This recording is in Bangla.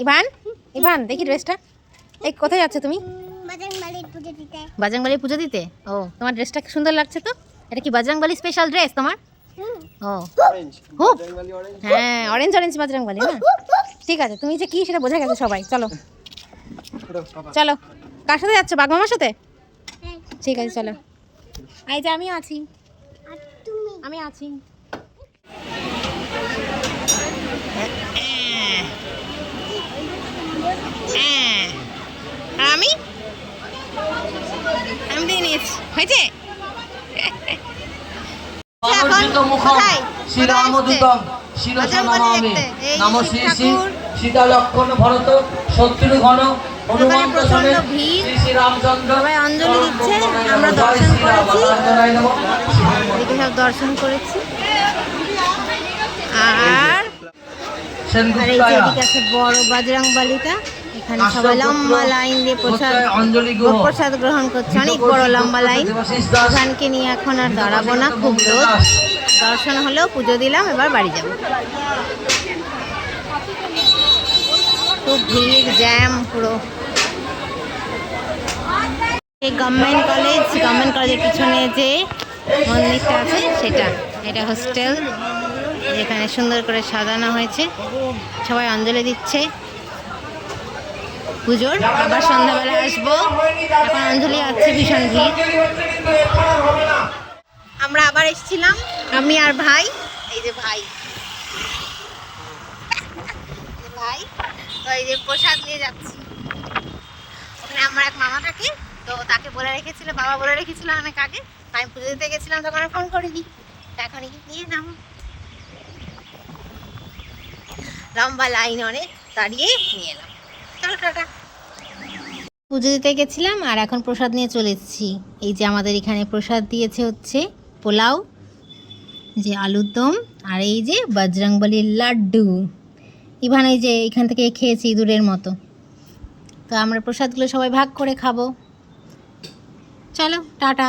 ইভান, ইভান দেখি ড্রেসটা। এই কোথায় যাচ্ছ তুমি? বাজরংবলির পুজো দিতে। ও, তোমার ড্রেসটা কি সুন্দর লাগছে তো। এটা কি বজরংবলী স্পেশাল ড্রেস তোমার? ও হুপ, হ্যাঁ অরেঞ্জ অরেঞ্জ বজরংবলী না। ঠিক আছে, তুমি যে কি সেটা বোঝা গেছে সবাই। চলো চলো, কার সাথে যাচ্ছ? বাগমামার সাথে? ঠিক আছে চলো। এই যে আমিও আছি, আমি আছি। আমি আমি দিয়ে নিয়েছি, হয়েছে। শ্রীরামদূতম শিরসা নমামি নম শ্রী শ্রী সীতা লক্ষণ ভরত শত্রু ঘন হনুমন্ত সমেত শ্রী শ্রী রামচন্দ্র। সবাই অঞ্জলি দিচ্ছে, আমরা দর্শন করেছি, এদিকে সব দর্শন করেছি। আর এই যে এদিকে আছে বড় বজরংবলীটা, এখানে সবাই লম্বা লাইন দিয়ে প্রসাদ গ্রহণ করছে। অনেক বড় লম্বা লাইন। ইভানকে নিয়ে এখন আর দাঁড়াবো না, খুব রোদ। দর্শন হলেও পুজো দিলাম, এবার বাড়ি যাব। খুব ভিড়, জ্যাম পুরো। এই গভর্নমেন্ট কলেজের পিছনে যে মন্দিরটা আছে সেটা, এটা হোস্টেল, যেখানে সুন্দর করে সাজানো হয়েছে। সবাই অঞ্জলি দিচ্ছে পুজোর। আবার সন্ধ্যাবেলা আসবো, এখন অঞ্জলি আছে, ভীষণ ভিড়। আমরা আবার এসেছিলাম, আমি আর ভাই। এই যে ভাই, ভাই তো এই যে প্রসাদ নিয়ে যাচ্ছি। ওখানে আমার এক মামা থাকে, তো তাকে বলে রেখেছিল, বাবা বলে রেখেছিল অনেক আগে। আমি পুজো দিতে গেছিলাম, তখন ফোন করিনি, এখন নিয়ে নাম। লম্বা লাইন অনেক, দাঁড়িয়ে নিয়ে এলাম। চলো টাটা। পুজো দিতে গেছিলাম আর এখন প্রসাদ নিয়ে চলে এসেছি। এই যে আমাদের এখানে প্রসাদ দিয়েছে হচ্ছে পোলাও, যে আলুর দম, আর এই যে বজরংবলীর লাড্ডু। ইভান এই যে এখান থেকে খেয়েছি ইঁদুরের মতো। তো আমরা প্রসাদগুলো সবাই ভাগ করে খাবো। চলো টাটা।